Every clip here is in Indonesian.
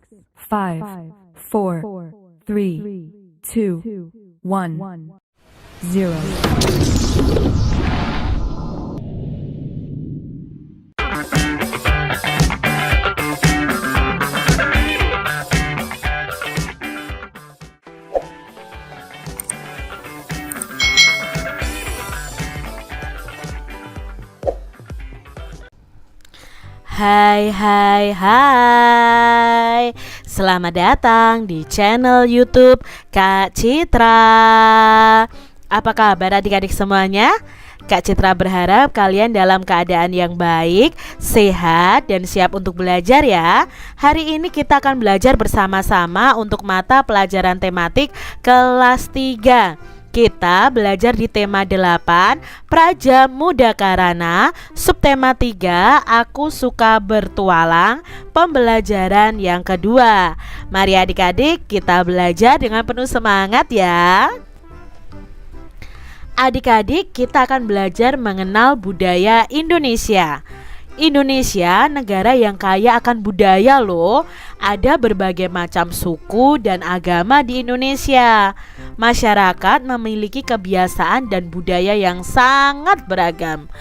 5, 4, 3, 2, 1, 0. Hai, selamat datang di channel YouTube Kak Citra. Apa kabar adik-adik semuanya? Kak Citra berharap kalian dalam keadaan yang baik, sehat, dan siap untuk belajar ya. Hari ini kita akan belajar bersama-sama untuk mata pelajaran tematik kelas 3. Kita belajar di tema 8, Praja Muda Karana, subtema 3, Aku Suka Bertualang, pembelajaran yang kedua. Mari adik-adik kita belajar dengan penuh semangat ya. Adik-adik, kita akan belajar mengenal budaya Indonesia. Indonesia negara yang kaya akan budaya loh. Ada berbagai macam suku dan agama di Indonesia. Masyarakat memiliki kebiasaan dan budaya yang sangat beragam.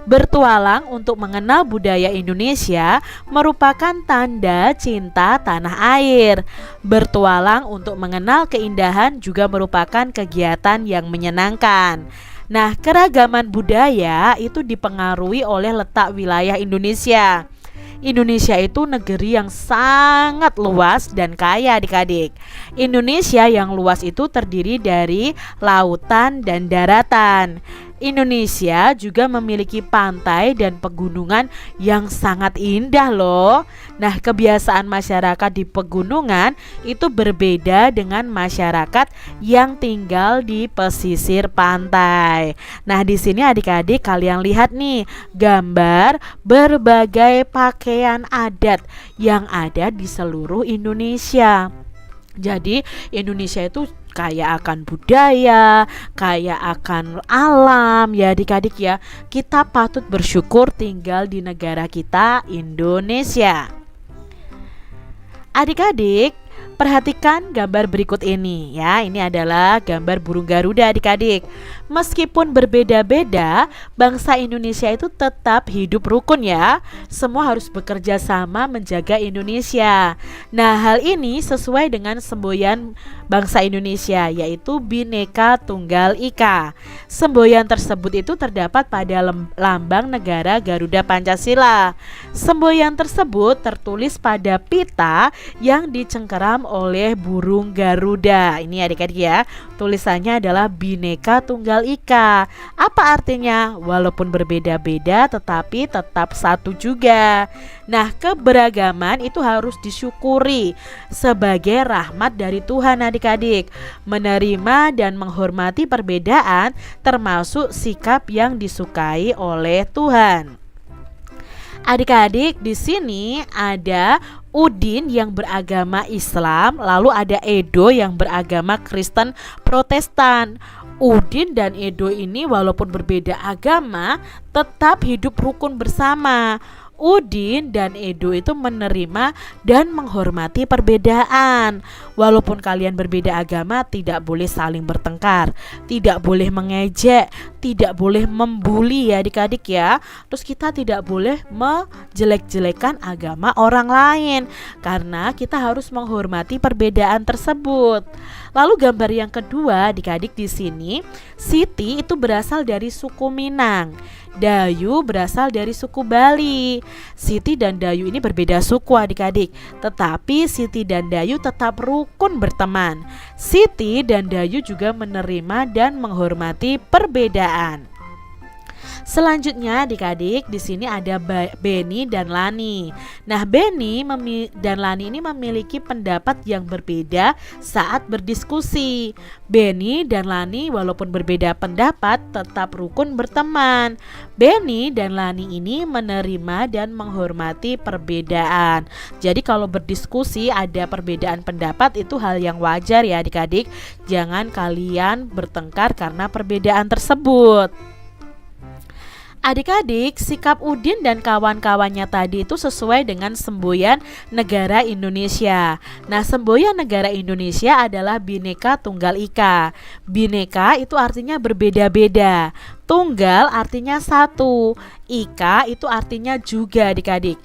Bertualang untuk mengenal budaya Indonesia merupakan tanda cinta tanah air. Bertualang untuk mengenal keindahan juga merupakan kegiatan yang menyenangkan. Nah, keragaman budaya itu dipengaruhi oleh letak wilayah Indonesia. Indonesia itu negeri yang sangat luas dan kaya adik-adik. Indonesia yang luas itu terdiri dari lautan dan daratan. Indonesia juga memiliki pantai dan pegunungan yang sangat indah loh. Nah, kebiasaan masyarakat di pegunungan itu berbeda dengan masyarakat yang tinggal di pesisir pantai. Nah, di sini adik-adik kalian lihat nih gambar berbagai pakaian adat yang ada di seluruh Indonesia. Jadi Indonesia itu kaya akan budaya, kaya akan alam ya adik-adik ya. Kita patut bersyukur tinggal di negara kita Indonesia. Adik-adik, perhatikan gambar berikut ini ya. Ini adalah gambar burung Garuda adik-adik. Meskipun berbeda-beda, bangsa Indonesia itu tetap hidup rukun ya. Semua harus bekerja sama menjaga Indonesia. Nah, hal ini sesuai dengan semboyan bangsa Indonesia, yaitu Bhinneka Tunggal Ika. Semboyan tersebut itu terdapat pada lambang negara Garuda Pancasila. Semboyan tersebut tertulis pada pita yang dicengkeram oleh burung Garuda. Ini adik-adik ya, tulisannya adalah Bhinneka Tunggal Ika. Apa artinya? Walaupun berbeda-beda tetapi tetap satu juga. Nah, keberagaman itu harus disyukuri sebagai rahmat dari Tuhan adik-adik. Menerima dan menghormati perbedaan termasuk sikap yang disukai oleh Tuhan. Adik-adik, di sini ada Udin yang beragama Islam, lalu ada Edo yang beragama Kristen Protestan. Udin dan Edo ini walaupun berbeda agama tetap hidup rukun bersama. Udin dan Edo itu menerima dan menghormati perbedaan. Walaupun kalian berbeda agama, tidak boleh saling bertengkar, tidak boleh mengejek, tidak boleh membuli ya adik-adik ya. Terus kita tidak boleh menjelek-jelekan agama orang lain, karena kita harus menghormati perbedaan tersebut. Lalu gambar yang kedua adik-adik, di sini Siti itu berasal dari suku Minang, Dayu berasal dari suku Bali. Siti dan Dayu ini berbeda suku adik-adik, tetapi Siti dan Dayu tetap rukun berteman. Siti dan Dayu juga menerima dan menghormati perbedaan. Selanjutnya adik-adik, di sini ada Beni dan Lani. Nah, Beni dan Lani ini memiliki pendapat yang berbeda saat berdiskusi. Beni dan Lani walaupun berbeda pendapat tetap rukun berteman. Beni dan Lani ini menerima dan menghormati perbedaan. Jadi kalau berdiskusi ada perbedaan pendapat itu hal yang wajar ya adik-adik. Jangan kalian bertengkar karena perbedaan tersebut. Adik-adik, sikap Udin dan kawan-kawannya tadi itu sesuai dengan semboyan negara Indonesia. Nah, semboyan negara Indonesia adalah Bhinneka Tunggal Ika. Bhinneka itu artinya berbeda-beda. Tunggal artinya satu. Ika itu artinya juga, adik-adik.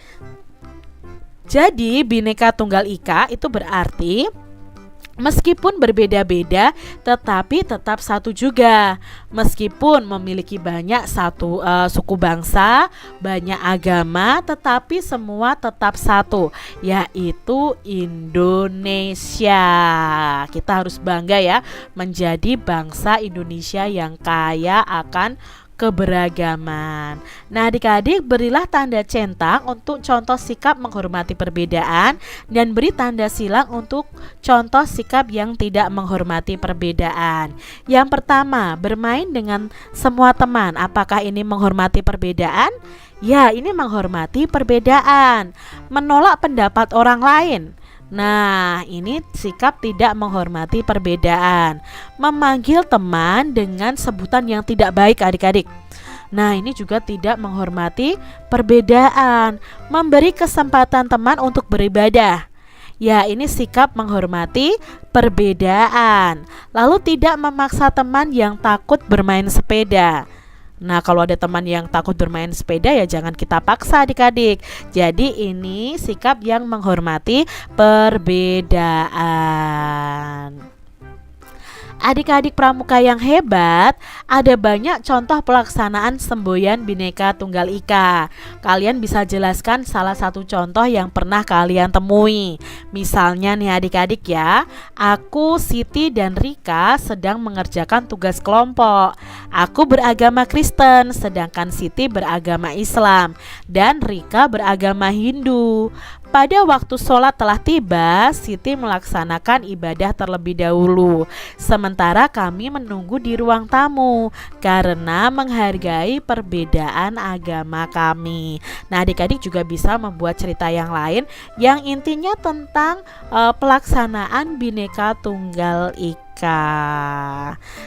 Jadi, Bhinneka Tunggal Ika itu berarti meskipun berbeda-beda, tetapi tetap satu juga. Meskipun memiliki banyak suku bangsa, banyak agama, tetapi semua tetap satu, yaitu Indonesia. Kita harus bangga ya menjadi bangsa Indonesia yang kaya akan keberagaman. Nah, adik-adik, berilah tanda centang untuk contoh sikap menghormati perbedaan dan beri tanda silang untuk contoh sikap yang tidak menghormati perbedaan. Yang pertama, bermain dengan semua teman. Apakah ini menghormati perbedaan? Ya, ini menghormati perbedaan. Menolak pendapat orang lain. Nah, ini sikap tidak menghormati perbedaan. Memanggil teman dengan sebutan yang tidak baik, adik-adik. Nah, ini juga tidak menghormati perbedaan. Memberi kesempatan teman untuk beribadah. Ya, ini sikap menghormati perbedaan. Lalu tidak memaksa teman yang takut bermain sepeda. Nah, kalau ada teman yang takut bermain sepeda ya jangan kita paksa, adik-adik. Jadi ini sikap yang menghormati perbedaan. Adik-adik pramuka yang hebat, ada banyak contoh pelaksanaan semboyan Bhinneka Tunggal Ika. Kalian bisa jelaskan salah satu contoh yang pernah kalian temui. Misalnya nih adik-adik ya, aku, Siti, dan Rika sedang mengerjakan tugas kelompok. Aku beragama Kristen, sedangkan Siti beragama Islam, dan Rika beragama Hindu. Pada waktu sholat telah tiba, Siti melaksanakan ibadah terlebih dahulu. Sementara kami menunggu di ruang tamu karena menghargai perbedaan agama kami. Nah, adik-adik juga bisa membuat cerita yang lain yang intinya tentang pelaksanaan Bhinneka Tunggal Ika.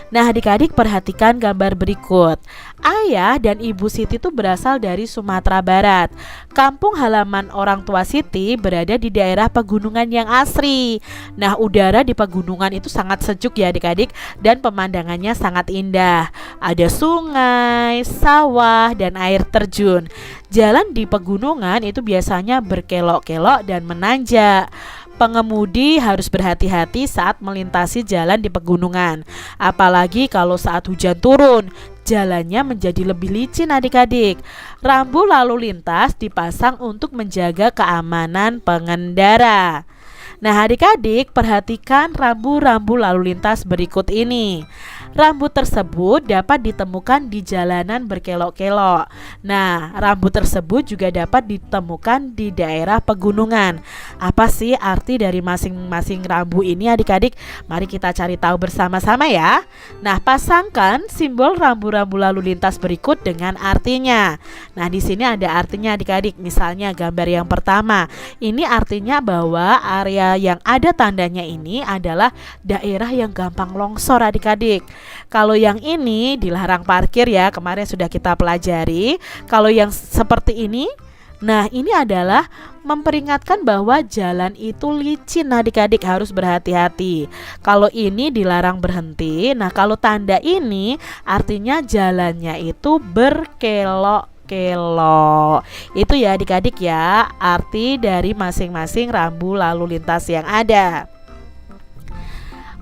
Nah, adik-adik perhatikan gambar berikut. Ayah dan ibu Siti itu berasal dari Sumatera Barat. Kampung halaman orang tua Siti berada di daerah pegunungan yang asri. Nah, udara di pegunungan itu sangat sejuk ya adik-adik, dan pemandangannya sangat indah. Ada sungai, sawah, dan air terjun. Jalan di pegunungan itu biasanya berkelok-kelok dan menanjak. Pengemudi harus berhati-hati saat melintasi jalan di pegunungan. Apalagi kalau saat hujan turun, jalannya menjadi lebih licin adik-adik. Rambu lalu lintas dipasang untuk menjaga keamanan pengendara. Nah, adik-adik perhatikan rambu-rambu lalu lintas berikut ini. Rambu tersebut dapat ditemukan di jalanan berkelok-kelok. Nah, rambu tersebut juga dapat ditemukan di daerah pegunungan. Apa sih arti dari masing-masing rambu ini adik-adik? Mari kita cari tahu bersama-sama ya. Nah, pasangkan simbol rambu-rambu lalu lintas berikut dengan artinya. Nah, di sini ada artinya adik-adik. Misalnya gambar yang pertama. Ini artinya bahwa area yang ada tandanya ini adalah daerah yang gampang longsor adik-adik. Kalau yang ini dilarang parkir ya, kemarin sudah kita pelajari. Kalau yang seperti ini, nah ini adalah memperingatkan bahwa jalan itu licin adik-adik, harus berhati-hati. Kalau ini dilarang berhenti. Nah, kalau tanda ini artinya jalannya itu berkelok-kelok. Itu ya adik-adik ya, arti dari masing-masing rambu lalu lintas yang ada.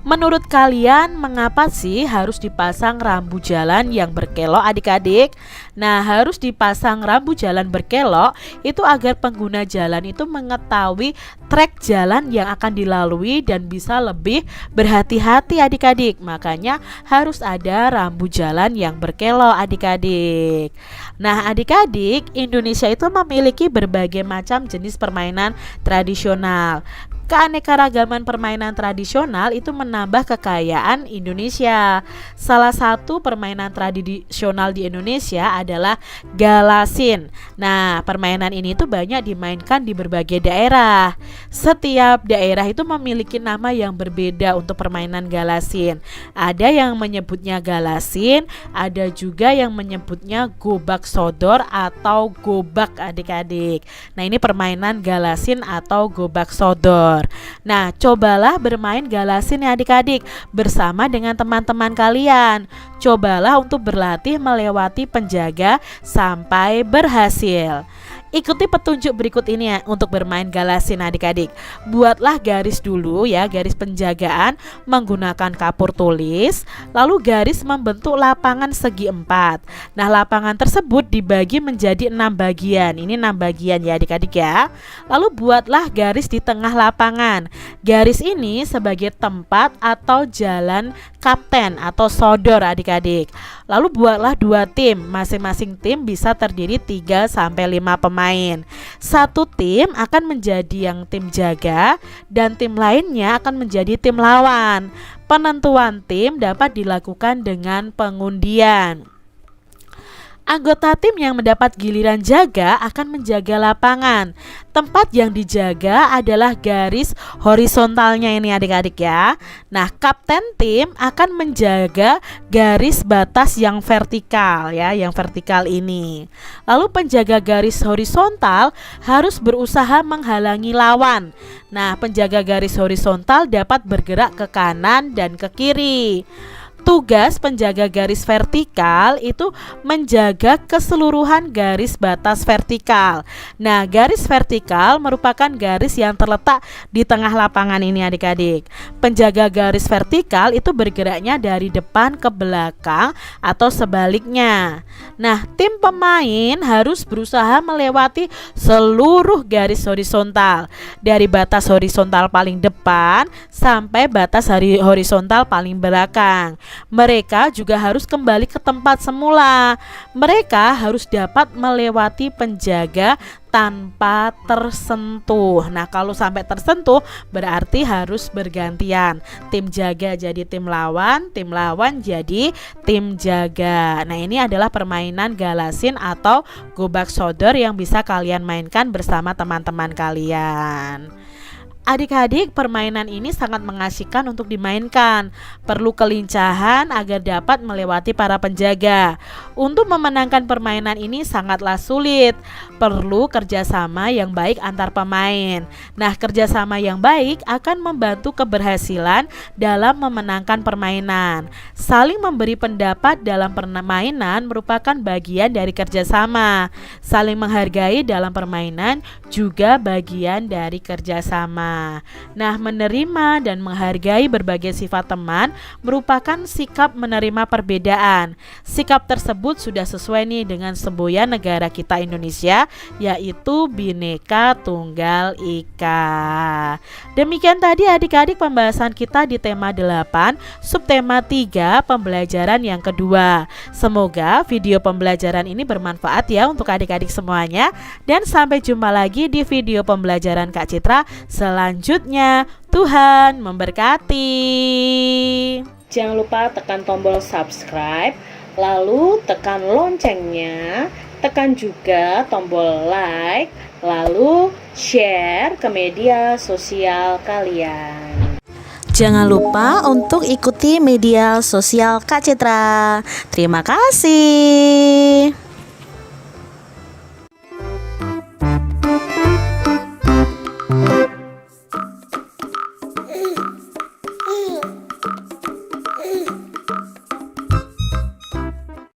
Menurut kalian mengapa sih harus dipasang rambu jalan yang berkelok adik-adik? Nah, harus dipasang rambu jalan berkelok itu agar pengguna jalan itu mengetahui trek jalan yang akan dilalui dan bisa lebih berhati-hati adik-adik. Makanya harus ada rambu jalan yang berkelok adik-adik. Nah, adik-adik, Indonesia itu memiliki berbagai macam jenis permainan tradisional. Keanekaragaman permainan tradisional itu menambah kekayaan Indonesia. Salah satu permainan tradisional di Indonesia adalah galasin. Nah, permainan ini tuh banyak dimainkan di berbagai daerah. Setiap daerah itu memiliki nama yang berbeda untuk permainan galasin. Ada yang menyebutnya galasin, ada juga yang menyebutnya gobak sodor atau gobak adik-adik. Nah, ini permainan galasin atau gobak sodor. Nah, cobalah bermain galasin ya adik-adik bersama dengan teman-teman kalian. Cobalah untuk berlatih melewati penjaga sampai berhasil. Ikuti petunjuk berikut ini ya untuk bermain galasin adik-adik. Buatlah garis dulu ya, garis penjagaan menggunakan kapur tulis, lalu garis membentuk lapangan segi 4. Nah, lapangan tersebut dibagi menjadi 6 bagian. Ini 6 bagian ya adik-adik ya. Lalu buatlah garis di tengah lapangan. Garis ini sebagai tempat atau jalan kapten atau sodor adik-adik. Lalu buatlah 2 tim. Masing-masing tim bisa terdiri 3 sampai 5 pemain. Satu tim akan menjadi yang tim jaga dan tim lainnya akan menjadi tim lawan. Penentuan tim dapat dilakukan dengan pengundian. Anggota tim yang mendapat giliran jaga akan menjaga lapangan. Tempat yang dijaga adalah garis horizontalnya ini adik-adik ya. Nah, kapten tim akan menjaga garis batas yang vertikal ya, yang vertikal ini. Lalu penjaga garis horizontal harus berusaha menghalangi lawan. Nah, penjaga garis horizontal dapat bergerak ke kanan dan ke kiri. Tugas penjaga garis vertikal itu menjaga keseluruhan garis batas vertikal. Nah, garis vertikal merupakan garis yang terletak di tengah lapangan ini adik-adik. Penjaga garis vertikal itu bergeraknya dari depan ke belakang atau sebaliknya. Nah, tim pemain harus berusaha melewati seluruh garis horizontal dari batas horizontal paling depan sampai batas horizontal paling belakang. Mereka juga harus kembali ke tempat semula. Mereka harus dapat melewati penjaga tanpa tersentuh. Nah, kalau sampai tersentuh berarti harus bergantian. Tim jaga jadi tim lawan jadi tim jaga. Nah, ini adalah permainan galasin atau gobak sodor yang bisa kalian mainkan bersama teman-teman kalian. Adik-adik, permainan ini sangat mengasihkan untuk dimainkan. Perlu kelincahan agar dapat melewati para penjaga. Untuk memenangkan permainan ini sangatlah sulit. Perlu kerjasama yang baik antar pemain. Nah, kerjasama yang baik akan membantu keberhasilan dalam memenangkan permainan. Saling memberi pendapat dalam permainan merupakan bagian dari kerjasama. Saling menghargai dalam permainan juga bagian dari kerjasama. Nah, menerima dan menghargai berbagai sifat teman merupakan sikap menerima perbedaan. Sikap tersebut sudah sesuai nih dengan semboyan negara kita Indonesia, yaitu Bhinneka Tunggal Ika. Demikian tadi adik-adik pembahasan kita di tema 8, subtema 3, pembelajaran yang kedua. Semoga video pembelajaran ini bermanfaat ya untuk adik-adik semuanya. Dan sampai jumpa lagi di video pembelajaran Kak Citra selanjutnya. Tuhan memberkati. Jangan lupa tekan tombol subscribe, lalu tekan loncengnya, tekan juga tombol like, lalu share ke media sosial kalian. Jangan lupa untuk ikuti media sosial Kak Citra. Terima kasih.